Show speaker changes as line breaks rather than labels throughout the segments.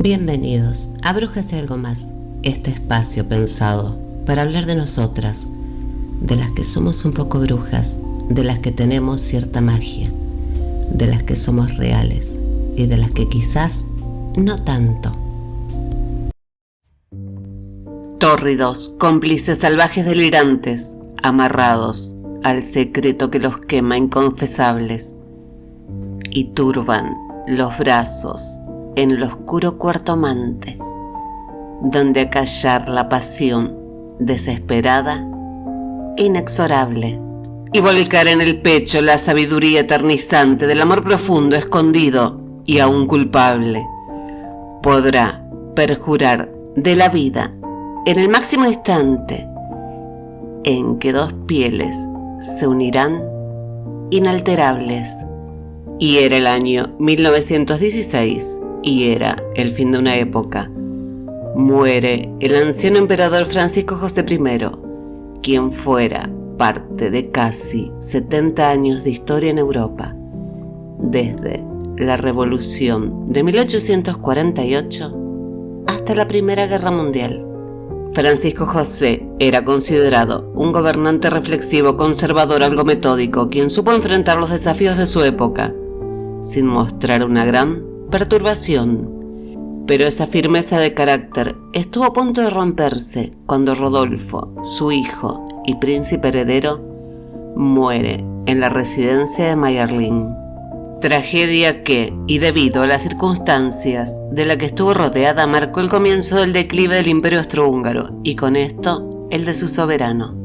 Bienvenidos a Brujas y Algo Más, este espacio pensado para hablar de nosotras, de las que somos un poco brujas, de las que tenemos cierta magia, de las que somos reales y de las que quizás no tanto. Tórridos, cómplices salvajes delirantes, amarrados al secreto que los quema inconfesables, y turban los brazos en el oscuro cuarto amante, donde acallar la pasión desesperada, inexorable, y volcar en el pecho la sabiduría eternizante del amor profundo, escondido y aún culpable, podrá perjurar de la vida en el máximo instante en que dos pieles se unirán inalterables. Y era el año 1916 y era el fin de una época. Muere el anciano emperador Francisco José I, quien fuera parte de casi 70 años de historia en Europa, desde la Revolución de 1848 hasta la Primera Guerra Mundial. Francisco José era considerado un gobernante reflexivo, conservador, algo metódico, quien supo enfrentar los desafíos de su época, sin mostrar una gran perturbación. Pero esa firmeza de carácter estuvo a punto de romperse cuando Rodolfo, su hijo y príncipe heredero, muere en la residencia de Mayerling. Tragedia que, y debido a las circunstancias de la que estuvo rodeada, marcó el comienzo del declive del Imperio Austrohúngaro y con esto el de su soberano.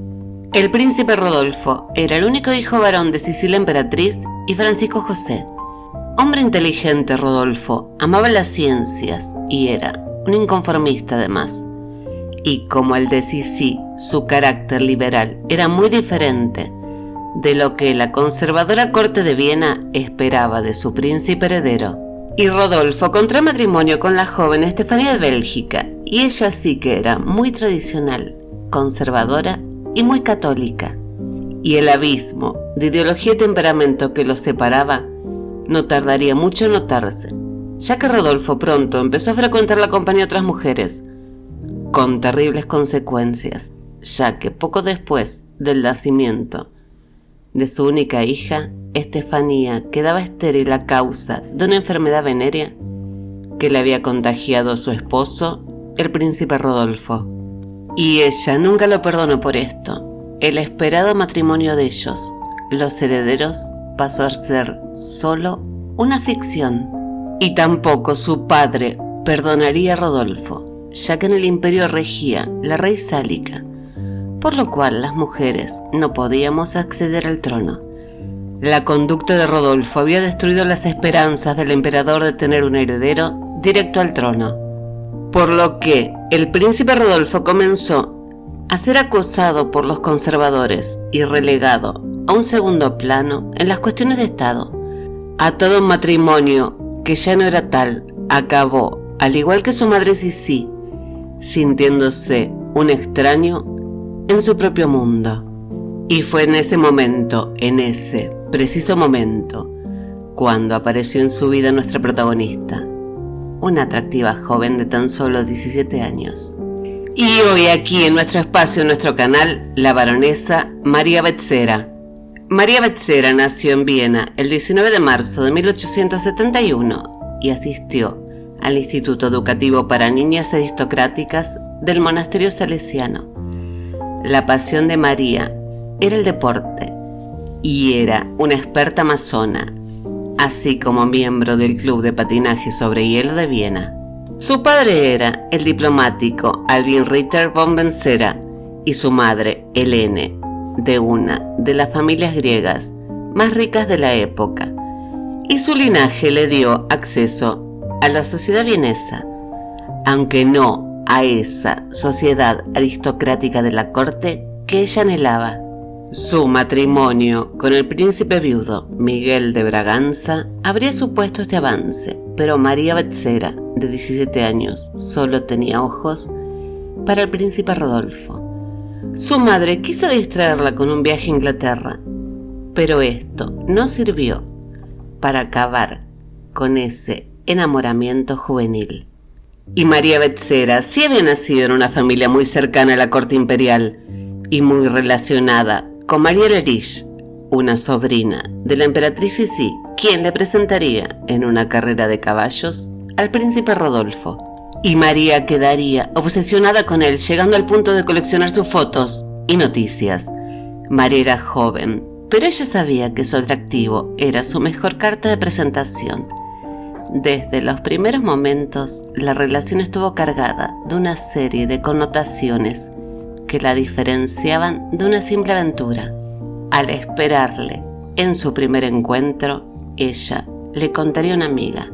El príncipe Rodolfo era el único hijo varón de Sicilia emperatriz y Francisco José. Hombre inteligente, Rodolfo amaba las ciencias y era un inconformista además. Y como el de Sisi, su carácter liberal era muy diferente de lo que la conservadora corte de Viena esperaba de su príncipe heredero. Y Rodolfo contrae matrimonio con la joven Estefanía de Bélgica, y ella sí que era muy tradicional, conservadora y muy católica. Y el abismo de ideología y temperamento que los separaba no tardaría mucho en notarse, ya que Rodolfo pronto empezó a frecuentar la compañía de otras mujeres, con terribles consecuencias, ya que poco después del nacimiento de su única hija, Estefanía quedaba estéril a causa de una enfermedad venérea que le había contagiado a su esposo, el príncipe Rodolfo. Y ella nunca lo perdonó por esto. El esperado matrimonio de ellos, los herederos, pasó a ser solo una ficción. Y tampoco su padre perdonaría a Rodolfo, ya que en el imperio regía la ley sálica, por lo cual las mujeres no podíamos acceder al trono. La conducta de Rodolfo había destruido las esperanzas del emperador de tener un heredero directo al trono, por lo que el príncipe Rodolfo comenzó a ser acosado por los conservadores y relegado a un segundo plano en las cuestiones de Estado. Atado a un matrimonio que ya no era tal, acabó, al igual que su madre Sisi, sintiéndose un extraño en su propio mundo. Y fue en ese momento, en ese preciso momento, cuando apareció en su vida nuestra protagonista, una atractiva joven de tan solo 17 años. Y hoy aquí en nuestro espacio, en nuestro canal, la baronesa María Betzera. María Betzera nació en Viena el 19 de marzo de 1871 y asistió al Instituto Educativo para Niñas Aristocráticas del Monasterio Salesiano. La pasión de María era el deporte y era una experta amazona, así como miembro del Club de Patinaje sobre Hielo de Viena. Su padre era el diplomático Albin Ritter von Betzera y su madre, Helene, de una de las familias griegas más ricas de la época, y su linaje le dio acceso a la sociedad vienesa, aunque no a esa sociedad aristocrática de la corte que ella anhelaba. Su matrimonio con el príncipe viudo Miguel de Braganza habría supuesto este avance, pero María Betzera, de 17 años, solo tenía ojos para el príncipe Rodolfo. Su madre quiso distraerla con un viaje a Inglaterra, pero esto no sirvió para acabar con ese enamoramiento juvenil. Y María Betzera sí había nacido en una familia muy cercana a la corte imperial y muy relacionada con María Lerich, una sobrina de la emperatriz Sisi, quien le presentaría en una carrera de caballos al príncipe Rodolfo. Y María quedaría obsesionada con él, llegando al punto de coleccionar sus fotos y noticias. María era joven, pero ella sabía que su atractivo era su mejor carta de presentación. Desde los primeros momentos, la relación estuvo cargada de una serie de connotaciones que la diferenciaban de una simple aventura. Al esperarle en su primer encuentro, ella le contaría a una amiga: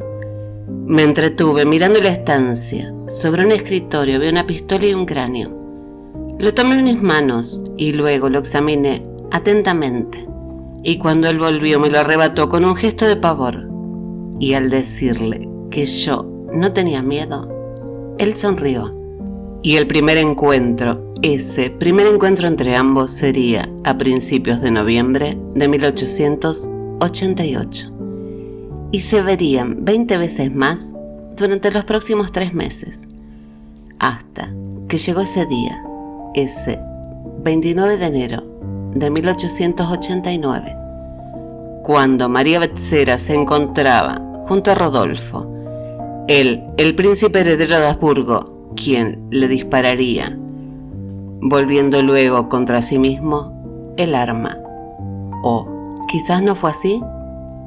me entretuve mirando la estancia. Sobre un escritorio vi una pistola y un cráneo. Lo tomé en mis manos y luego lo examiné atentamente. Y cuando él volvió me lo arrebató con un gesto de pavor. Y al decirle que yo no tenía miedo, él sonrió. Y el ese primer encuentro entre ambos sería a principios de noviembre de 1888. Y se verían 20 veces más durante los próximos 3 meses, hasta que llegó ese día, ese 29 de enero de 1889, cuando María Betzera se encontraba junto a Rodolfo, él, el príncipe heredero de Habsburgo, quien le dispararía, volviendo luego contra sí mismo el arma. ¿O quizás no fue así?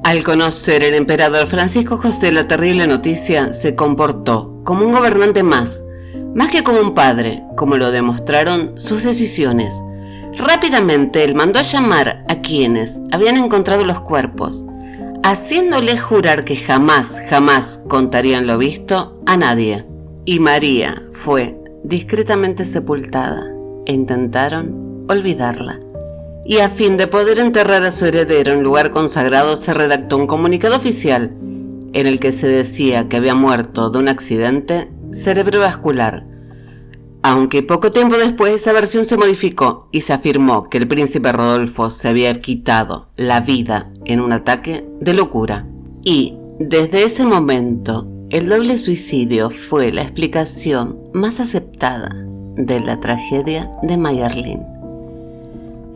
Al conocer el emperador Francisco José la terrible noticia, se comportó como un gobernante más que como un padre, como lo demostraron sus decisiones. Rápidamente él mandó a llamar a quienes habían encontrado los cuerpos, haciéndoles jurar que jamás contarían lo visto a nadie. Y María fue discretamente sepultada e intentaron olvidarla. Y a fin de poder enterrar a su heredero en lugar consagrado, se redactó un comunicado oficial en el que se decía que había muerto de un accidente cerebrovascular. Aunque poco tiempo después esa versión se modificó y se afirmó que el príncipe Rodolfo se había quitado la vida en un ataque de locura. Y desde ese momento, el doble suicidio fue la explicación más aceptada de la tragedia de Mayerling.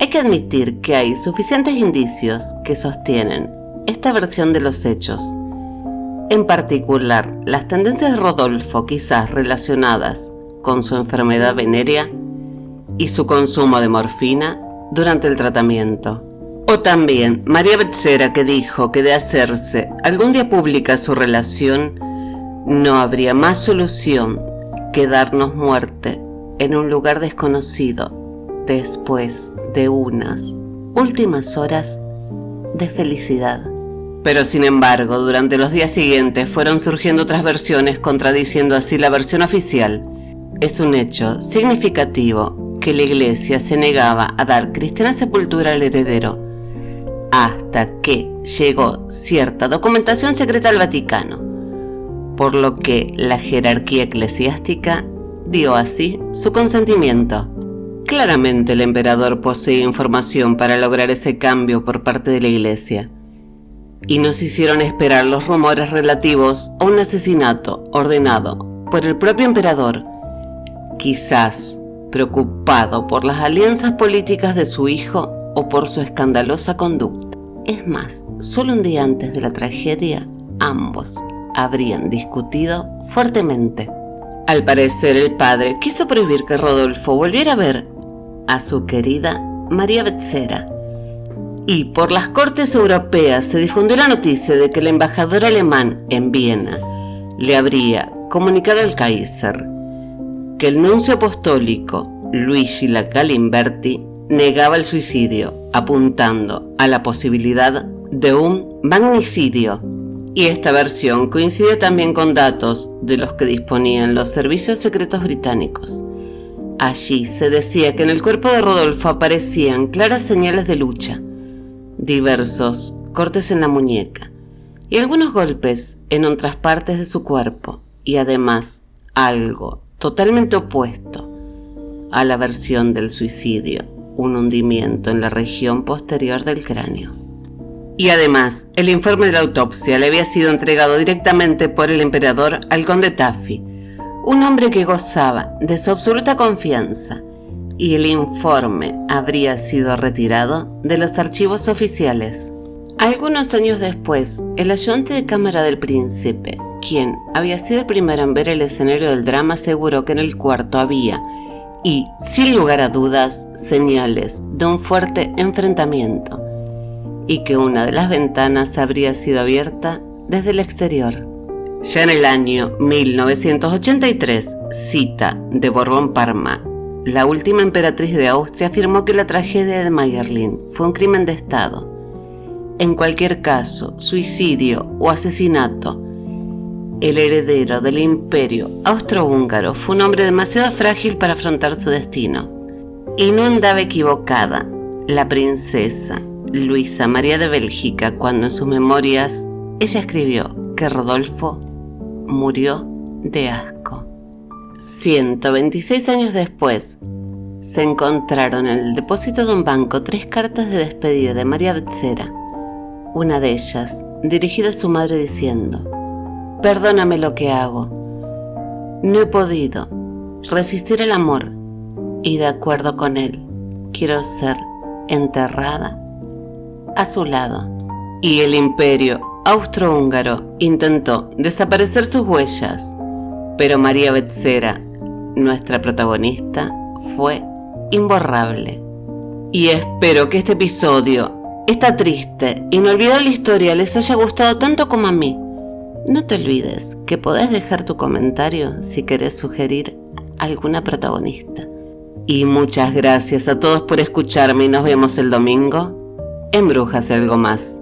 Hay que admitir que hay suficientes indicios que sostienen esta versión de los hechos. En particular, las tendencias de Rodolfo, quizás relacionadas con su enfermedad venérea y su consumo de morfina durante el tratamiento. O también María Betzera, que dijo que de hacerse algún día pública su relación, no habría más solución que darnos muerte en un lugar desconocido después de unas últimas horas de felicidad. Pero sin embargo, durante los días siguientes fueron surgiendo otras versiones contradiciendo así la versión oficial. Es un hecho significativo que la Iglesia se negaba a dar cristiana sepultura al heredero hasta que llegó cierta documentación secreta al Vaticano, por lo que la jerarquía eclesiástica dio así su consentimiento. Claramente el emperador poseía información para lograr ese cambio por parte de la Iglesia, y nos hicieron esperar los rumores relativos a un asesinato ordenado por el propio emperador, quizás preocupado por las alianzas políticas de su hijo o por su escandalosa conducta. Es más, solo un día antes de la tragedia, ambos habrían discutido fuertemente. Al parecer, el padre quiso prohibir que Rodolfo volviera a ver a su querida María Betzera, y por las cortes europeas se difundió la noticia de que el embajador alemán en Viena le habría comunicado al Kaiser que el nuncio apostólico Luigi Galimberti negaba el suicidio, apuntando a la posibilidad de un magnicidio. Y esta versión coincide también con datos de los que disponían los servicios secretos británicos. Allí se decía que en el cuerpo de Rodolfo aparecían claras señales de lucha, diversos cortes en la muñeca y algunos golpes en otras partes de su cuerpo, y además algo totalmente opuesto a la versión del suicidio, un hundimiento en la región posterior del cráneo. Y además, el informe de la autopsia le había sido entregado directamente por el emperador al conde Taffy, un hombre que gozaba de su absoluta confianza, y el informe habría sido retirado de los archivos oficiales. Algunos años después, el ayudante de cámara del príncipe, quien había sido el primero en ver el escenario del drama, aseguró que en el cuarto había, y sin lugar a dudas, señales de un fuerte enfrentamiento, y que una de las ventanas habría sido abierta desde el exterior. Ya en el año 1983, Zita de Borbón-Parma, la última emperatriz de Austria, afirmó que la tragedia de Mayerling fue un crimen de Estado. En cualquier caso, suicidio o asesinato, el heredero del imperio austrohúngaro fue un hombre demasiado frágil para afrontar su destino. Y no andaba equivocada la princesa Luisa María de Bélgica cuando en sus memorias ella escribió que Rodolfo murió de asco. 126 años después, se encontraron en el depósito de un banco 3 cartas de despedida de María Becerra. Una de ellas, dirigida a su madre diciendo: «Perdóname lo que hago. No he podido resistir el amor y de acuerdo con él, quiero ser enterrada a su lado». Y el imperio austrohúngaro intentó desaparecer sus huellas, pero María Becerra, nuestra protagonista, fue imborrable. Y espero que este episodio, esta triste, inolvidable historia, les haya gustado tanto como a mí. No te olvides que podés dejar tu comentario si querés sugerir alguna protagonista. Y muchas gracias a todos por escucharme y nos vemos el domingo en Brujas y Algo Más.